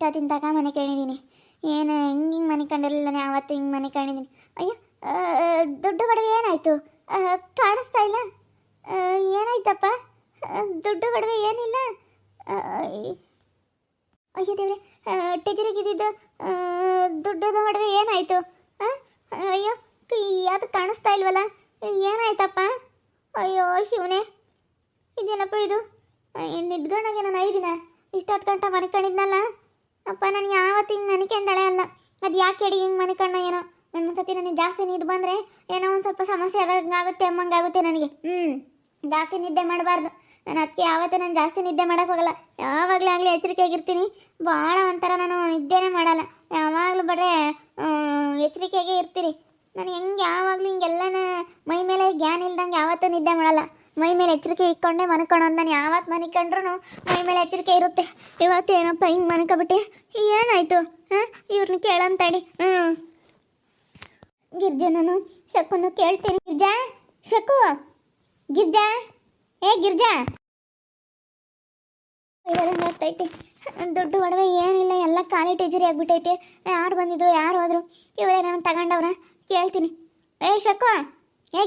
ಇಷ್ಟೊತ್ತಿನ ತಕ ಮನೆ ಕೇಳಿದ್ದೀನಿ. ಏನು ಹಿಂಗೆ ಮನೆ ಕಂಡಿರಲಿಲ್ಲ, ನಾನು ಯಾವತ್ತು ಹಿಂಗೆ ಮನೆ ಕಂಡಿದ್ದೀನಿ. ಅಯ್ಯೋ, ದುಡ್ಡು ಬಡವೆ ಏನಾಯಿತು? ಕಾಣಿಸ್ತಾ ಇಲ್ಲ. ಏನಾಯ್ತಪ್ಪ? ದುಡ್ಡು ಬಡವೆ ಏನಿಲ್ಲ. ಅಯ್ಯೋ ದೇವ್ರೆ, ಟೆಜರಿಗಿದ್ದಿದ್ದು ದುಡ್ಡದ ಬಡವೆ ಏನಾಯಿತು? ಅಯ್ಯೋ, ಅದು ಕಾಣಿಸ್ತಾ ಇಲ್ವಲ್ಲ, ಏನಾಯ್ತಪ್ಪ? ಅಯ್ಯೋ ಶಿವನೇ, ಇದೇನಪ್ಪ ಇದು? ನಿದ್ಕೊಂಡಾಗೆ ನಾನು 5 ದಿನ ಇಷ್ಟೊತ್ತು ಗಂಟೆ ಮನೆ ಕಂಡಿದ್ನಲ್ಲ. ಅಪ್ಪ, ನಾನು ಯಾವತ್ತು ಹಿಂಗೆ ಮನೆ ಕಂಡಳೆ ಅಲ್ಲ. ಅದು ಯಾಕೆ ಅಡಿಗೆ ಹಿಂಗೆ ಮನೆ ಕಣ್ಣೋ ಏನೋ. ನನ್ನ ಸತಿ ನನಗೆ ಜಾಸ್ತಿ ನಿದ್ದು ಬಂದರೆ ಏನೋ ಒಂದು ಸ್ವಲ್ಪ ಸಮಸ್ಯೆ ಆಗುತ್ತೆ ಅಮ್ಮಂಗಾಗುತ್ತೆ ನನಗೆ. ಜಾಸ್ತಿ ನಿದ್ದೆ ಮಾಡಬಾರ್ದು. ನಾನು ಅದಕ್ಕೆ ಯಾವತ್ತೂ ನಾನು ಜಾಸ್ತಿ ನಿದ್ದೆ ಮಾಡೋಕ್ಕೆ ಹೋಗಲ್ಲ. ಯಾವಾಗಲೂ ಆಗಲಿ ಎಚ್ಚರಿಕೆಯಾಗಿರ್ತೀನಿ. ಭಾಳ ಒಂಥರ ನಾನು ನಿದ್ದೆನೇ ಮಾಡಲ್ಲ. ಯಾವಾಗಲೂ ಬಡ್ರೆ ಎಚ್ಚರಿಕೆಯಾಗೇ ಇರ್ತೀನಿ. ನಾನು ಹೆಂಗೆ ಯಾವಾಗಲೂ ಹಿಂಗೆಲ್ಲನ ಮೈ ಮೇಲೆ ಜ್ಞಾನ ಇಲ್ದಂಗೆ ಯಾವತ್ತೂ ನಿದ್ದೆ ಮಾಡಲ್ಲ. ಮೈ ಮೇಲೆ ಎಚ್ಚರಿಕೆ ಇಟ್ಕೊಂಡೆ ಮನ್ಕೊಂಡು. ನಾನು ಯಾವತ್ತು ಮನಿಕೊಂಡ್ರು ಮೈ ಮೇಲೆ ಎಚ್ಚರಿಕೆ ಇರುತ್ತೆ. ಇವತ್ತು ಏನಪ್ಪ ಹಿಂಗೆ ಮನ್ಕೊಬಿಟ್ಟೆ? ಏನಾಯಿತು? ಇವ್ರನ್ನ ಕೇಳಂತಡಿ. ಗಿರ್ಜನನು ಶಕುನು ಕೇಳ್ತೀನಿ. ಗಿರ್ಜಾ, ಶಕು, ಗಿರ್ಜಾ, ಗಿರ್ಜಾ ಆಗ್ತೈತೆ. ದುಡ್ಡು ಒಡವೆ ಏನಿಲ್ಲ, ಎಲ್ಲ ಖಾಲಿ ಟೆಜರಿ ಆಗ್ಬಿಟ್ಟೈತೆ. ಯಾರು ಬಂದಿದ್ರು, ಯಾರು ಹೋದ್ರು? ಇವರೇ ನಾನು ತಗೊಂಡವ್ರ? ಕೇಳ್ತೀನಿ. ಶಕು,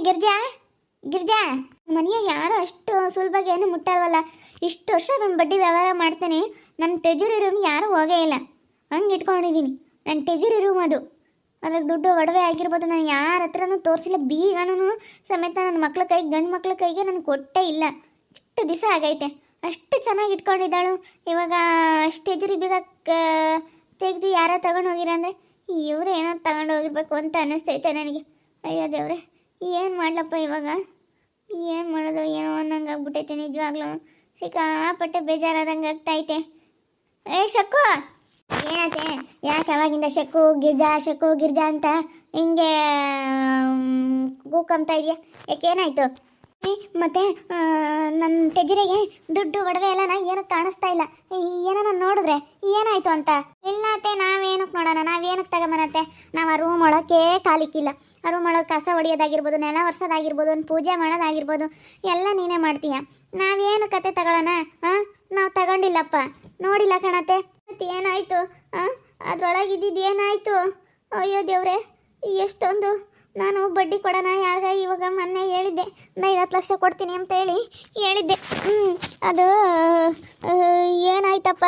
ಗಿರ್ಜಾ, ಗಿರ್ಜಾ, ಮನೆಯಾಗ ಯಾರು ಅಷ್ಟು ಸುಲಭವಾಗಿ ಏನು ಮುಟ್ಟಲ್ವಲ್ಲ. ಇಷ್ಟು ವರ್ಷ ನಾನು ಬಡ್ಡಿ ವ್ಯವಹಾರ ಮಾಡ್ತೇನೆ. ನನ್ನ ಟೆಜರಿ ರೂಮ್ ಯಾರೂ ಹೋಗೇ ಇಲ್ಲ. ಹಂಗೆ ಇಟ್ಕೊಂಡಿದ್ದೀನಿ. ನನ್ನ ಟೆಜರಿ ರೂಮ್ ಅದು. ಅದ್ರಾಗ ದುಡ್ಡು ಒಡವೆ ಆಗಿರ್ಬೋದು. ನಾನು ಯಾರ ಹತ್ರನೂ ತೋರಿಸಿಲ್ಲ. ಬೀಗನೂ ಸಮೇತ ನನ್ನ ಮಕ್ಳ ಕೈಗೆ, ಗಂಡು ಮಕ್ಳ ಕೈಗೆ ನಾನು ಕೊಟ್ಟೇ ಇಲ್ಲ. ಇಷ್ಟು ದಿವಸ ಆಗೈತೆ. ಅಷ್ಟು ಚೆನ್ನಾಗಿ ಇಟ್ಕೊಂಡಿದ್ದಾಳು. ಇವಾಗ ಟೆಜರಿ ಬೀಗ ತೆಗೆದು ಯಾರೋ ತಗೊಂಡು ಹೋಗಿರ ಅಂದರೆ ಇವರು ಏನೋ ತಗೊಂಡು ಹೋಗಿರ್ಬೇಕು ಅಂತ ಅನ್ನಿಸ್ತೈತೆ ನನಗೆ. ಅಯ್ಯೋ ದೇವ್ರೆ, ಏನು ಮಾಡ್ಲಪ್ಪ ಇವಾಗ? ಏನು ಮಾಡೋದು ಏನೋ ಅನ್ನಂಗೆ ಆಗ್ಬಿಟ್ಟೈತೆ. ನಿಜವಾಗ್ಲೂ ಸಿಕ್ಕಾಪಟ್ಟೆ ಬೇಜಾರಾದಂಗೆ ಆಗ್ತೈತೆ. ಶಕು, ಏನತ್ತೆ? ಯಾಕೆ ಅವಾಗಿಂದ ಶಕು ಗಿರ್ಜಾ, ಶಕು ಗಿರ್ಜಾ ಅಂತ ಹಿಂಗೆ ಕೂಕಂತ ಇದೆಯಾ? ಯಾಕೇನಾಯಿತು? ಮತ್ತೆ ನನ್ನ ಟೆಜರಿಗೆ ದುಡ್ಡು ಒಡವೆ ಎಲ್ಲ ಏನೂ ಕಾಣಿಸ್ತಾ ಇಲ್ಲ. ಏನೋ ನಾನು ನೋಡಿದ್ರೆ ಏನಾಯಿತು ಅಂತ? ಇಲ್ಲತ್ತೆ, ನಾವೇನಕ್ಕೆ ನೋಡೋಣ, ನಾವೇನಕ್ಕೆ ತಗೊಂಬರತ್ತೆ? ನಾವು ಆ ರೂಮ್ ಒಳಕ್ಕೆ ಕಾಲಿಕ್ಕಿಲ್ಲ. ಆ ರೂಮ್ ಒಳಗೆ ಕಸ ಹೊಡಿಯೋದಾಗಿರ್ಬೋದು, ನೆಲ ಒರೆಸೋದಾಗಿರ್ಬೋದು, ಒಂದು ಪೂಜೆ ಮಾಡೋದಾಗಿರ್ಬೋದು, ಎಲ್ಲ ನೀನೇ ಮಾಡ್ತೀಯ. ನಾವೇನು ಕತೆ ತಗೊಳ್ಳೋಣ? ನಾವು ತಗೊಂಡಿಲ್ಲಪ್ಪ, ನೋಡಿಲ್ಲ ಕಣತ್ತೆ. ಮತ್ತೆ ಏನಾಯಿತು? ಅದ್ರೊಳಗಿದ್ದಿದ್ದು ಏನಾಯಿತು? ಅಯ್ಯೋ ದೇವ್ರೆ, ಎಷ್ಟೊಂದು ನಾನು ಬಡ್ಡಿ ಕೊಡೋಣ ಯಾರಿಗ ಇವಾಗ ಮೊನ್ನೆ ಹೇಳಿದ್ದೆ. 50 ಲಕ್ಷ ಕೊಡ್ತೀನಿ ಅಂತ ಹೇಳಿದ್ದೆ. ಅದು ಏನಾಯ್ತಪ್ಪ?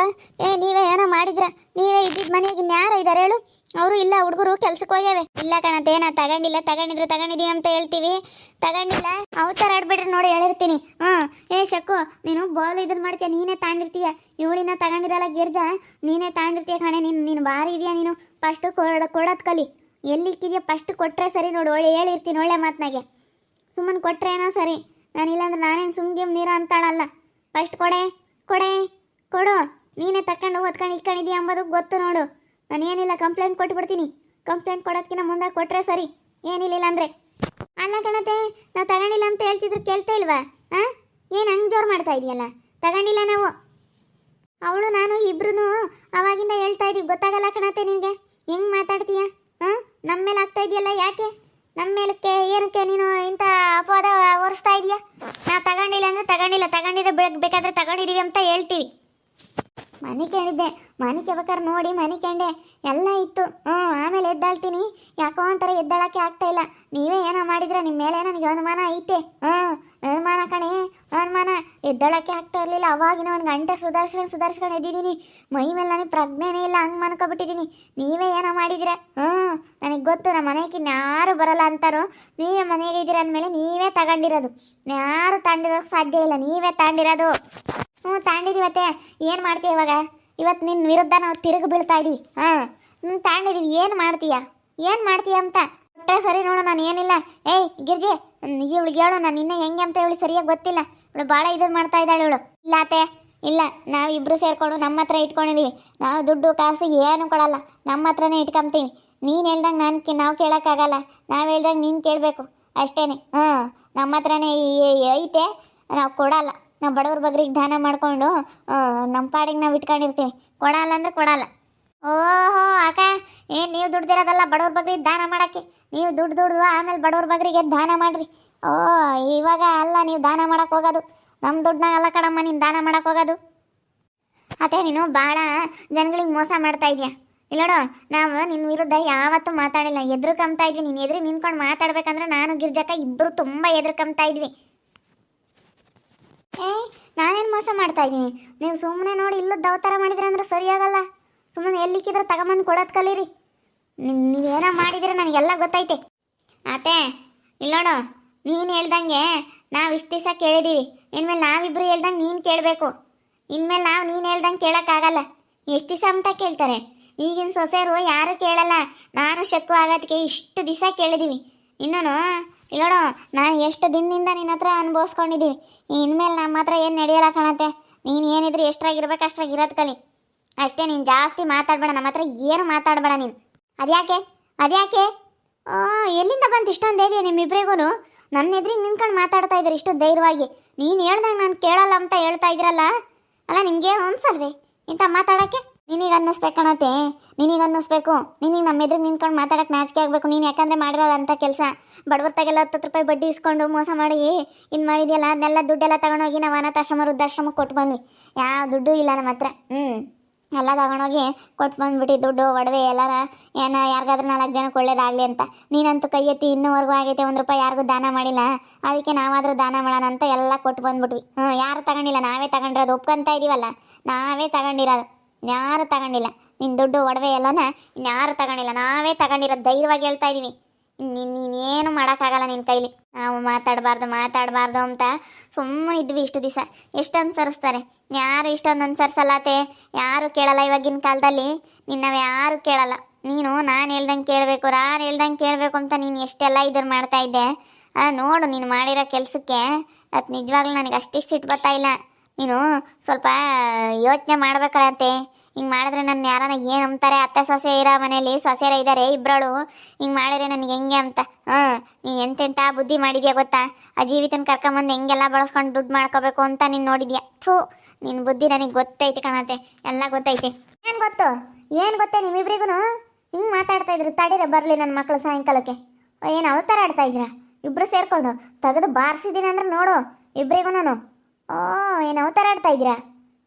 ನೀವೇ ಏನೋ ಮಾಡಿದ್ರ? ನೀವೇ ಇದ್ದಿದ್ದು ಮನೆಗೆ ಇನ್ಯಾರೋ ಇದ್ದಾರೆ ಹೇಳು? ಅವರು ಇಲ್ಲ, ಹುಡುಗರು ಕೆಲ್ಸಕ್ಕೆ ಹೋಗ್ಯಾವೆ. ಇಲ್ಲ ಕಣತೆ, ನಾ ತಗೊಂಡಿಲ್ಲ. ತಗೊಂಡಿದ್ರೆ ತಗೊಂಡಿದ್ದೀವಿ ಅಂತ ಹೇಳ್ತೀವಿ. ತಗೊಂಡಿಲ್ಲ ಅವತಾರ ಆಡ್ಬಿಟ್ರೆ ನೋಡಿ ಹೇಳಿರ್ತೀನಿ. ಶಕು, ನೀನು ಬೋಲ್ ಇದನ್ನು ಮಾಡ್ತೀಯ, ನೀನೇ ತಾಂಡಿರ್ತೀಯ. ಇವಳಿನ ತಗೊಂಡಿರಲ್ಲ ಗಿರ್ಜಾ, ನೀನೇ ತಾಂಡಿರ್ತೀಯ ಕಣೆ. ನೀನು ಭಾರಿ ಇದೆಯಾ ನೀನು. ಫಸ್ಟು ಕೊಡೋದು ಕಲಿ. ಎಲ್ಲಿಕ್ಕಿದೆಯಾ ಫಸ್ಟ್ ಕೊಟ್ಟರೆ ಸರಿ ನೋಡು. ಒಳ್ಳೆ ಹೇಳಿರ್ತೀನಿ, ಒಳ್ಳೆ ಮಾತನಾಗೆ. ಸುಮ್ಮನೆ ಕೊಟ್ರೇನೋ ಸರಿ. ನಾನಿಲ್ಲಾಂದ್ರೆ ನಾನೇನು ಸುಮ್ಗೆ ನೀರು ಅಂತಾಳಲ್ಲ. ಫಸ್ಟ್ ಕೊಡು. ನೀನೇ ತಕೊಂಡು ಓದ್ಕೊಂಡು ಇಟ್ಕೊಂಡಿದ್ದೀಯ ಅಂಬೋದು ಗೊತ್ತು ನೋಡು. ನಾನು ಏನಿಲ್ಲ, ಕಂಪ್ಲೇಂಟ್ ಕೊಟ್ಬಿಡ್ತೀನಿ. ಕಂಪ್ಲೇಂಟ್ ಕೊಡೋದಕ್ಕಿಂತ ಮುಂದೆ ಕೊಟ್ಟರೆ ಸರಿ, ಏನಿಲ್ಲ ಅಂದರೆ. ಅಲ್ಲ ಕಣತೆ, ನಾವು ತಗೊಂಡಿಲ್ಲ ಅಂತ ಹೇಳ್ತಿದ್ರು ಕೇಳ್ತಾ ಇಲ್ವಾ? ಏನು ಹಂಗೆ ಜೋರು ಮಾಡ್ತಾ ಇದೆಯಲ್ಲ? ತಗೊಂಡಿಲ್ಲ ನಾವು. ಅವಳು ನಾನು ಇಬ್ರು ಅವಾಗಿಂದ ಹೇಳ್ತಾ ಇದ್ದೀವಿ. ಗೊತ್ತಾಗಲ್ಲ ಕಣತೆ ನಿನಗೆ? ಹೆಂಗೆ ಮಾತಾಡ್ತೀಯ? ನಮ್ಮ ಮೇಲೆ ಆಗ್ತಾ ಇದೆಯಲ್ಲ, ಯಾಕೆ ನಮ್ಮ ಮೇಲಕ್ಕೆ ಏನಕ್ಕೆ ನೀನು ಇಂಥ ಅಪವಾದ ಹೊರಿಸ್ತಾ ಇದೆಯಾ? ನಾವು ತಗೊಂಡಿಲ್ಲ ಅಂದರೆ ತಗೊಂಡಿಲ್ಲ, ತಗೊಂಡಿದ್ರೆ ಬೇಕಾದ್ರೆ ತಗೊಂಡಿದ್ದೀವಿ ಅಂತ ಹೇಳ್ತೀವಿ. ಮನೆ ಕೇಳಿದ್ದೆ, ಮನೆ ಕೆಬೇಕಾದ್ರೆ ನೋಡಿ ಮನೆ ಕಂಡೆ ಎಲ್ಲ ಇತ್ತು. ಆಮೇಲೆ ಎದ್ದಾಳ್ತೀನಿ. ಯಾಕೋ ಒಂಥರ ಎದ್ದಾಳಕ್ಕೆ ಆಗ್ತಾ ಇಲ್ಲ. ನೀವೇ ಏನೋ ಮಾಡಿದ್ರೆ ನಿಮ್ಮ ಮೇಲೆ ನನಗೆ ಅನುಮಾನ ಐತೆ. ಅನುಮಾನ ಕಣೆ, ಅನುಮಾನ. ಎದ್ದಾಳಕ್ಕೆ ಆಗ್ತಾ ಇರಲಿಲ್ಲ. ಅವಾಗಿನ ಒಂದು ಗಂಟೆ ಸುಧಾರಿಸ್ಕೊಂಡು ಎದ್ದಿದ್ದೀನಿ. ಮೈ ಮೇಲೆ ನನಗೆ ಪ್ರಜ್ಞೆನೇ ಇಲ್ಲ, ಹಂಗೆ ಮನ್ಕೊಬಿಟ್ಟಿದ್ದೀನಿ. ನೀವೇ ಏನೋ ಮಾಡಿದ್ರೆ ನನಗೆ ಗೊತ್ತು. ನಮ್ಮ ಮನೆಗೆ ಯಾರು ಬರಲ್ಲ ಅಂತಾರೋ. ನೀವೇ ಮನೆಗೆ ಇದ್ದೀರ ಅಂದಮೇಲೆ ನೀವೇ ತಗೊಂಡಿರೋದು. ಯಾರು ತಾಂಡಿರೋಕ್ಕೆ ಸಾಧ್ಯ ಇಲ್ಲ, ನೀವೇ ತಾಂಡಿರೋದು. ತಾಂಡಿದೀವತ್ತೆ. ಏನು ಮಾಡ್ತೀಯ ಇವಾಗ? ಇವತ್ತು ನಿನ್ನ ವಿರುದ್ಧ ನಾವು ತಿರುಗಿ ಬೀಳ್ತಾ ಇದ್ದೀವಿ. ತಾಂಡಿದೀವಿ. ಏನು ಮಾಡ್ತೀಯ ಅಂತ ಕೊಟ್ಟರೆ ಸರಿ ನೋಡು. ನಾನು ಏನಿಲ್ಲ. ಗಿರ್ಜೆ, ಇವಳಿಗೆ ಹೇಳು, ನಾನು ಇನ್ನೂ ಹೆಂಗೆ ಅಂತ ಹೇಳಿ ಸರಿಯಾಗಿ ಗೊತ್ತಿಲ್ಲ. ಇವಳು ಭಾಳ ಇದನ್ನು ಮಾಡ್ತಾ ಇದ್ದಾಳೆ ಇವಳು. ಇಲ್ಲಾತೆ, ಇಲ್ಲ, ನಾವಿಬ್ಬರು ಸೇರಿಕೊಂಡು ನಮ್ಮ ಹತ್ರ ಇಟ್ಕೊಂಡಿದ್ದೀವಿ. ನಾವು ದುಡ್ಡು ಕಾಸು ಏನು ಕೊಡಲ್ಲ, ನಮ್ಮ ಹತ್ರನೇ ಇಟ್ಕೊಂತೀವಿ. ನೀನು ಹೇಳ್ದಂಗೆ ನಾವು ಕೇಳೋಕ್ಕಾಗಲ್ಲ. ನಾವು ಹೇಳ್ದಂಗೆ ನೀನು ಕೇಳಬೇಕು ಅಷ್ಟೇ. ನಮ್ಮ ಹತ್ರನೇ ಐತೆ, ನಾವು ಕೊಡಲ್ಲ. ನಾವು ಬಡವ್ರ ಬಗ್ರಿಗೆ ದಾನ ಮಾಡಿಕೊಂಡು ನಮ್ಮ ಪಾಡಿಗೆ ನಾವು ಇಟ್ಕೊಂಡಿರ್ತೀವಿ. ಕೊಡಲ್ಲ ಅಂದರೆ ಕೊಡಲ್ಲ. ಓಹೋ ಅಕ್ಕ, ನೀವು ದುಡ್ದಿರೋದಲ್ಲ ಬಡವ್ರ ಬಗ್ರಿಗೆ ದಾನ ಮಾಡೋಕ್ಕೆ. ನೀವು ದುಡ್ದು ಆಮೇಲೆ ಬಡವ್ರ ಬಗ್ರಿಗೆ ದಾನ ಮಾಡಿರಿ. ಇವಾಗ ಅಲ್ಲ ನೀವು ದಾನ ಮಾಡೋಕ್ಕೆ ಹೋಗೋದು. ನಮ್ಮ ದುಡ್ಡನ್ನಾಗಲ್ಲ ಕಣಮ್ಮ ನೀನು ದಾನ ಮಾಡೋಕ್ಕೆ ಹೋಗೋದು. ಅದೇ ನೀನು ಭಾಳ ಜನಗಳಿಗೆ ಮೋಸ ಮಾಡ್ತಾ ಇದೀಯ. ಇಲ್ಲೋಡು, ನಾವು ನಿನ್ನ ವಿರುದ್ಧ ಯಾವತ್ತೂ ಮಾತಾಡಿಲ್ಲ, ಎದುರ್ಕೊಂತಾ ಇದ್ವಿ. ನೀನು ಎದುರು ನಿಂತ್ಕೊಂಡು ಮಾತಾಡ್ಬೇಕಂದ್ರೆ ನಾನು ಗಿರ್ಜಕ್ಕ ಇಬ್ಬರು ತುಂಬ ಎದುರ್ಕೊಂತಾ ಇದ್ವಿ. ನಾನೇನು ಮೋಸ ಮಾಡ್ತಾ ಇದ್ದೀನಿ? ನೀವು ಸುಮ್ಮನೆ ನೋಡಿ ಇಲ್ಲದ ಅವತಾರ ಮಾಡಿದ್ರೆ ಅಂದ್ರೆ ಸರಿಯಾಗಲ್ಲ. ಸುಮ್ಮನೆ ಎಲ್ಲಿಕ್ಕಿದ್ರೆ ತಗೊಂಬಂದು ಕೊಡೋದು ಕಲೀರಿ. ನೀವೇನೋ ಮಾಡಿದ್ರೆ ನನಗೆಲ್ಲ ಗೊತ್ತೈತೆ. ಆತೆ ಇಲ್ಲೋಡು, ನೀನು ಹೇಳ್ದಂಗೆ ನಾವು ಇಷ್ಟು ದಿವಸ ಕೇಳಿದ್ದೀವಿ. ಇನ್ಮೇಲೆ ನಾವಿಬ್ಬರು ಹೇಳ್ದಂಗೆ ನೀನು ಕೇಳಬೇಕು. ಇನ್ಮೇಲೆ ನಾವು ನೀನು ಹೇಳ್ದಂಗೆ ಕೇಳೋಕ್ಕಾಗಲ್ಲ. ಎಷ್ಟು ದಿವಸ ಅಂತ ಕೇಳ್ತಾರೆ? ಈಗಿನ ಸೊಸೆಯರು ಯಾರೂ ಕೇಳಲ್ಲ. ನಾನು ಶಕ್ಕು ಆಗೋದಕ್ಕೆ ಇಷ್ಟು ದಿವಸ ಕೇಳಿದ್ದೀವಿ. ಇನ್ನೂ ಇಲ್ಲೋಡು, ನಾನು ಎಷ್ಟು ದಿನದಿಂದ ನಿನ್ನ ಹತ್ರ ಅನುಭವಿಸ್ಕೊಂಡಿದ್ದೀವಿ. ಇನ್ಮೇಲೆ ನಮ್ಮ ಹತ್ರ ಏನು ನಡೆಯಲ್ಲ ಕಾಣತ್ತೆ. ನೀನು ಏನಿದ್ರು ಎಷ್ಟ್ರಾಗಿರ್ಬೇಕು ಅಷ್ಟ್ರಾಗಿರೋದು ಕಲಿ ಅಷ್ಟೇ. ನೀನು ಜಾಸ್ತಿ ಮಾತಾಡಬೇಡ, ನಮ್ಮ ಹತ್ರ ಏನು ಮಾತಾಡಬೇಡ ನೀನು. ಅದ್ಯಾಕೆ ಅದ್ಯಾಕೆ ಎಲ್ಲಿಂದ ಬಂತು ಇಷ್ಟೊಂದು ಧೈರ್ಯ ನಿಮ್ಮಿಬ್ರಿಗೂ? ನನ್ನ ಎದುರಿಗೆ ನಿಂತ್ಕೊಂಡು ಮಾತಾಡ್ತಾ ಇದ್ದೀರಿ ಇಷ್ಟು ಧೈರ್ಯವಾಗಿ. ನೀನು ಹೇಳ್ದಂಗೆ ನಾನು ಕೇಳಲ್ಲ ಅಂತ ಹೇಳ್ತಾ ಇದ್ದೀರಲ್ಲ. ಅಲ್ಲ, ನಿಮಗೆ ಅನ್ಸಲ್ವೇ ಇಂಥ ಮಾತಾಡೋಕ್ಕೆ? ನಿನಗೆ ಅನ್ನಿಸ್ಬೇಕಣತ್ತೆ, ನಿನಗೆ ಅನ್ನಿಸ್ಬೇಕು. ನಿನಗೆ ನಮ್ಮ ಎದುರಿಗೆ ನಿಂತ್ಕೊಂಡು ಮಾತಾಡೋಕ್ಕೆ ನಾಚಿಕೆ ಆಗಬೇಕು. ನೀನು ಯಾಕಂದರೆ ಮಾಡಿರೋದಂಥ ಕೆಲಸ. ಬಡವರ್ತಾಗೆಲ್ಲ 10 ರೂಪಾಯಿ ಬಡ್ಡಿ ಇಸ್ಕೊಂಡು ಮೋಸ ಮಾಡಿ ಇನ್ನು ಮಾಡಿದೆಯಲ್ಲ, ಅದನ್ನೆಲ್ಲ ದುಡ್ಡೆಲ್ಲ ತಗೊಂಡೋಗಿ ನಾವು ಅನಾಥಾಶ್ರಮ ವೃದ್ಧಾಶ್ರಮಕ್ಕೆ ಕೊಟ್ಟು ಬಂದ್ವಿ. ಯಾವ ದುಡ್ಡು ಇಲ್ಲ ನಮ್ಮ ಹತ್ರ. ಎಲ್ಲ ತಗೊಂಡೋಗಿ ಕೊಟ್ಟು ಬಂದ್ಬಿಟ್ಟು ದುಡ್ಡು ಒಡವೆ ಎಲ್ಲಾರ ಯಾರಿಗಾದ್ರೂ 4 ಜನಕ್ಕೆ ಒಳ್ಳೇದಾಗಲಿ ಅಂತ. ನೀನಂತೂ ಕೈ ಎತ್ತಿ ಇನ್ನೂವರೆಗೂ ಆಗೈತೆ, 1 ರೂಪಾಯಿ ಯಾರಿಗೂ ದಾನ ಮಾಡಿಲ್ಲ. ಅದಕ್ಕೆ ನಾವಾದರೂ ದಾನ ಮಾಡೋಣ ಅಂತ ಎಲ್ಲ ಕೊಟ್ಟು ಬಂದ್ಬಿಟ್ವಿ. ಯಾರು ತಗೊಂಡಿಲ್ಲ, ನಾವೇ ತಗೊಂಡಿರೋದು. ಒಪ್ಕೊಂತ ಇದೀವಲ್ಲ, ನಾವೇ ತಗೊಂಡಿರೋದು, ಯಾರು ತಗೊಂಡಿಲ್ಲ. ನಿನ್ನ ದುಡ್ಡು ಒಡವೆ ಎಲ್ಲನ ಇನ್ಯಾರು ತಗೊಂಡಿಲ್ಲ, ನಾವೇ ತಗೊಂಡಿರೋದು. ಧೈರ್ಯವಾಗಿ ಹೇಳ್ತಾ ಇದ್ದೀವಿ. ನೀನೇನು ಮಾಡೋಕ್ಕಾಗಲ್ಲ ನಿನ್ನ ಕೈಲಿ. ನಾವು ಮಾತಾಡಬಾರ್ದು ಅಂತ ಸುಮ್ಮನೆ ಇದ್ವಿ ಇಷ್ಟು ದಿವಸ. ಎಷ್ಟು ಅನುಸರಿಸ್ತಾರೆ? ಯಾರು ಇಷ್ಟೊಂದು ಅನುಸರಿಸಲ್ಲತ್ತೆ, ಯಾರು ಕೇಳಲ್ಲ ಇವಾಗಿನ ಕಾಲದಲ್ಲಿ. ನಿನ್ನವು ಯಾರು ಕೇಳಲ್ಲ. ನೀನು ನಾನು ಹೇಳ್ದಂಗೆ ಕೇಳಬೇಕು ಅಂತ ನೀನು ಎಷ್ಟೆಲ್ಲ ಇದನ್ನು ಮಾಡ್ತಾ ಇದ್ದೆ. ನೋಡು, ನೀನು ಮಾಡಿರೋ ಕೆಲಸಕ್ಕೆ ಅದು ನಿಜವಾಗ್ಲೂ ನನಗೆ ಅಷ್ಟಿಷ್ಟು ಸಿಟ್ಟು ಬರ್ತಾ ಇಲ್ಲ. ನೀನು ಸ್ವಲ್ಪ ಯೋಚನೆ ಮಾಡ್ಬೇಕಾರತ್ತೆ. ಹಿಂಗೆ ಮಾಡಿದ್ರೆ ನನ್ನ ಯಾರನ್ನ ಏನು ಅಂತಾರೆ? ಅತ್ತೆ ಸೊಸೆ ಇರೋ ಮನೇಲಿ ಸೊಸೆಯರ ಇದ್ದಾರೆ ಇಬ್ಬರಳು. ಹಿಂಗೆ ಮಾಡಿದ್ರೆ ನನಗೆ ಹೆಂಗೆ ಅಂತ. ನೀನು ಎಂತೆಂಥ ಬುದ್ಧಿ ಮಾಡಿದ್ಯಾ ಗೊತ್ತಾ? ಆ ಜೀವಿತನ ಕರ್ಕೊಂಬಂದು ಹೆಂಗೆಲ್ಲ ಬಳಸ್ಕೊಂಡು ದುಡ್ಡು ಮಾಡ್ಕೋಬೇಕು ಅಂತ ನೀನು ನೋಡಿದ್ಯಾ. ನಿನ್ನ ಬುದ್ಧಿ ನನಗೆ ಗೊತ್ತೈತೆ ಕಣತ್ತೆ, ಎಲ್ಲ ಗೊತ್ತೈತೆ. ಏನು ಗೊತ್ತೇ ನಿಮ್ಮಿಬ್ರಿಗೂ? ಹಿಂಗೆ ಮಾತಾಡ್ತಾ ಇದ್ರು. ತಡೀರ ಬರಲಿ ನನ್ನ ಮಕ್ಕಳು ಸಾಯಂಕಾಲಕ್ಕೆ. ಏನು ಅವತಾರ ಆಡ್ತಾ ಇದ್ದೀರಾ ಇಬ್ಬರು ಸೇರಿಕೊಂಡು? ತೆಗೆದು ಬಾರಿಸಿದ್ದೀನಿ ಅಂದ್ರೆ ನೋಡು ಇಬ್ಬರಿಗೂ. ಏನು ಅವತಾರ ಆಡ್ತಾ ಇದ್ದೀರಾ?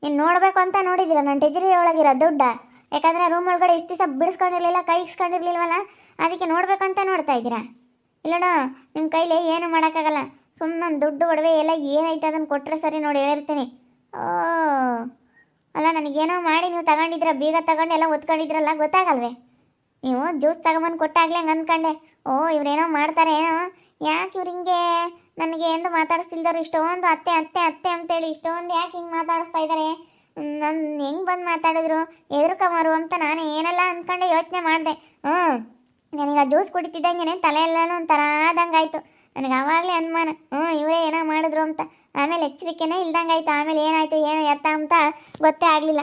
ಇನ್ನು ನೋಡಬೇಕು ಅಂತ ನೋಡಿದ್ದೀರಾ ನನ್ನ ಟೆಜರಿ ಒಳಗಿರೋ ದುಡ್ಡ? ಯಾಕಂದರೆ ರೂಮ್ ಒಳಗಡೆ ಇಷ್ಟು ದಿವಸ ಬಿಡಿಸ್ಕೊಂಡಿರ್ಲಿಲ್ಲ, ಕೈ ಇಸ್ಕೊಂಡಿರ್ಲಿಲ್ವಲ್ಲ, ಅದಕ್ಕೆ ನೋಡಬೇಕು ಅಂತ ನೋಡ್ತಾ ಇದ್ದೀರಾ. ಇಲ್ಲೋಣ, ನಿಮ್ಮ ಕೈಲಿ ಏನು ಮಾಡೋಕ್ಕಾಗಲ್ಲ. ಸುಮ್ಮನೆ ದುಡ್ಡು ಒಡವೆ ಎಲ್ಲ ಏನೈತೆ ಅದನ್ನು ಕೊಟ್ಟರೆ ಸರಿ. ನೋಡಿ ಹೇಳಿರ್ತೀನಿ. ಅಲ್ಲ, ನನಗೇನೋ ಮಾಡಿ ನೀವು ತಗೊಂಡಿದ್ರ, ಬೀಗ ತಗೊಂಡು ಎಲ್ಲ ಒತ್ಕೊಂಡಿದ್ರಲ್ಲ, ಗೊತ್ತಾಗಲ್ವೇ? ನೀವು ಜ್ಯೂಸ್ ತಗೊಂಬಂದು ಕೊಟ್ಟಾಗಲೇ ಹಂಗೆ ಅಂದ್ಕೊಂಡೆ, ಇವ್ರೇನೋ ಮಾಡ್ತಾರೆ ಏನೋ. ಯಾಕೆ ಇವ್ರು ಹಿಂಗೆ ನನಗೆ ಎಂದು ಮಾತಾಡಿಸ್ತಿಲ್ದವ್ರು? ಇಷ್ಟೊಂದು ಅತ್ತೆ ಅತ್ತೆ ಅತ್ತೆ ಅಂತೇಳಿ ಇಷ್ಟೊಂದು ಯಾಕೆ ಹಿಂಗೆ ಮಾತಾಡಿಸ್ತಾ ಇದ್ದಾರೆ? ನನ್ನ ಹೆಂಗೆ ಬಂದು ಮಾತಾಡಿದ್ರು ಎದುರುಕಮಾರು ಅಂತ ನಾನು ಏನೆಲ್ಲ ಅಂದ್ಕೊಂಡೆ ಯೋಚನೆ ಮಾಡಿದೆ. ನನಗೆ ಆ ಜ್ಯೂಸ್ ಕುಡಿತಿದ್ದಂಗೆ ತಲೆ ಎಲ್ಲನೂ ಒಂಥರ ಆದಂಗೆ ಆಯಿತು. ನನಗೆ ಆವಾಗಲೇ ಅನುಮಾನ, ಇವರೇ ಏನೋ ಮಾಡಿದ್ರು ಅಂತ. ಆಮೇಲೆ ಎಚ್ಚರಿಕೆನೇ ಇಲ್ದಂಗೆ ಆಯಿತು. ಆಮೇಲೆ ಏನಾಯಿತು ಏನು ಎತ್ತ ಅಂತ ಗೊತ್ತೇ ಆಗಲಿಲ್ಲ.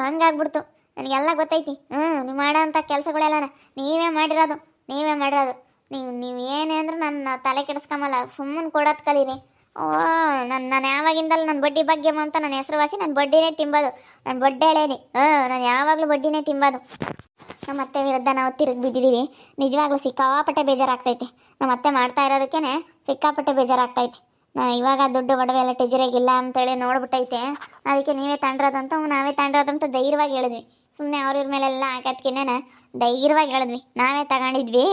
ಹಂಗಾಗ್ಬಿಡ್ತು. ನನಗೆಲ್ಲ ಗೊತ್ತೈತಿ. ನೀವು ಮಾಡೋ ಅಂಥ ಕೆಲಸಗಳೆಲ್ಲ ನೀವೇ ಮಾಡಿರೋದು. ನೀವು ಏನೇ ಅಂದ್ರೆ ನನ್ನ ತಲೆ ಕೆಡಿಸ್ಕೊಂಬಲ್ಲ. ಸುಮ್ಮನೆ ಕೊಡೋದು ಕಲೀರಿ. ನಾನು ಯಾವಾಗಿಂದಲ್ಲ ನನ್ನ ಬಡ್ಡಿ ಬಗ್ಗೆ ಅಂತ ನನ್ನ ಹೆಸರುವಾಸಿ. ನನ್ನ ಬಡ್ಡಿನೇ ತಿಂಬೋದು. ನನ್ನ ಬಡ್ಡಿ ಹೇಳೇನಿ. ನಾನು ಯಾವಾಗಲೂ ಬಡ್ಡಿನೇ ತಿಂಬೋದು. ನಮ್ಮ ಅತ್ತೆ ವಿರುದ್ಧ ನಾವು ತಿರುಗಿ ಬಿದ್ದಿದ್ದೀವಿ. ನಿಜವಾಗ್ಲೂ ಸಿಕ್ಕಾಪಟ್ಟೆ ಬೇಜಾರಾಗ್ತೈತೆ. ನಮ್ಮ ಅತ್ತೆ ಮಾಡ್ತಾ ಇರೋದಕ್ಕೇ ಸಿಕ್ಕಾಪಟ್ಟೆ ಬೇಜಾರಾಗ್ತೈತೆ. ಇವಾಗ ದುಡ್ಡು ಒಡವೆ ಎಲ್ಲ ಟೆಜರಿಗಿಲ್ಲ ಅಂತೇಳಿ ನೋಡ್ಬಿಟ್ಟೈತೆ. ಅದಕ್ಕೆ ನಾವೇ ತಗೊಂಡಿರೋದಂತ ಧೈರ್ಯವಾಗಿ ಹೇಳಿದ್ವಿ. ಸುಮ್ಮನೆ ಅವ್ರ ಮೇಲೆಲ್ಲ ಹಾಕೋದ್ಕಿನ್ನ ಧೈರ್ಯವಾಗಿ ಹೇಳಿದ್ವಿ. ನಾವೇ ತಗೊಂಡಿದ್ವಿ,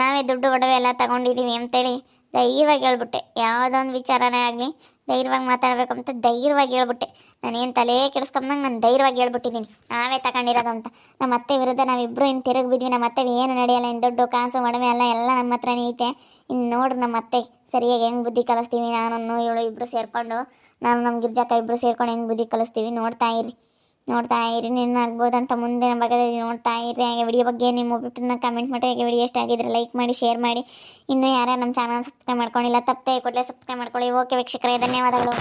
ನಾವೇ ದುಡ್ಡು ಒಡವೆ ಎಲ್ಲ ತಗೊಂಡಿದ್ದೀವಿ ಅಂತೇಳಿ ಧೈರ್ಯವಾಗಿ ಹೇಳ್ಬಿಟ್ಟೆ. ಯಾವುದೊಂದು ವಿಚಾರನೇ ಆಗಲಿ ಧೈರ್ಯವಾಗಿ ಮಾತಾಡಬೇಕಂತ ಧೈರ್ಯವಾಗಿ ಹೇಳ್ಬಿಟ್ಟೆ. ನಾನೇನು ತಲೆ ಕೆಡಿಸ್ಕೊಂಬಂಗೆ ನಾನು ಧೈರ್ಯವಾಗಿ ಹೇಳ್ಬಿಟ್ಟಿದ್ದೀನಿ ನಾವೇ ತಗೊಂಡಿರೋದು ಅಂತ. ನಮ್ಮ ಅತ್ತೆ ವಿರುದ್ಧ ನಾವಿಬ್ಬರು ಇನ್ನು ತಿರುಗಿ ಬಿದ್ವಿ. ನಮ್ಮ ಅತ್ತೆ ಏನು ನಡೆಯಲ್ಲ. ಇನ್ನು ದುಡ್ಡು ಕಾಸು ಒಡವೆ ಎಲ್ಲ ನಮ್ಮ ಹತ್ರನೇ ಐತೆ. ಇನ್ನು ನೋಡ್ರಿ ನಮ್ಮ ಅತ್ತೆ ಸರಿಯಾಗಿ ಹೆಂಗೆ ಬುದ್ಧಿ ಕಲಿಸ್ತೀವಿ. ನಾನು ಇವಳು ಇಬ್ಬರು ಸೇರಿಕೊಂಡು, ನಾನು ನಮ್ಮ ಗಿರ್ಜಕ್ಕ ಇಬ್ಬರು ಸೇರ್ಕೊಂಡು ಹೆಂಗೆ ಬುದ್ಧಿ ಕಲಿಸ್ತೀವಿ ನೋಡ್ತಾ ಇರಿ. ಆಗ್ಬೋದಂತ ಮುಂದಿನ ಭಾಗದಲ್ಲಿ ನೋಡ್ತಾ ಇರಿ. ಹಾಗೆ ವಿಡಿಯೋ ಬಗ್ಗೆ ನಿಮ್ಮ ಒಬ್ಬರನ್ನ ಕಮೆಂಟ್ ಮಾಡಿ. ಹಾಗೆ ವಿಡಿಯೋ ಇಷ್ಟ ಆಗಿದ್ರೆ ಲೈಕ್ ಮಾಡಿ, ಶೇರ್ ಮಾಡಿ. ಇನ್ನೂ ಯಾರ್ಯಾರು ನಮ್ಮ ಚಾನಲ್ ಸಬ್ಸ್ಕ್ರೈಬ್ ಮಾಡ್ಕೊಂಡಿಲ್ಲ ತಪ್ಪದೆ ಕೂಡಲೇ ಸಬ್ಸ್ಕ್ರೈಬ್ ಮಾಡ್ಕೊಳ್ಳಿ. ಓಕೆ ವೀಕ್ಷಕರೇ, ಧನ್ಯವಾದಗಳು.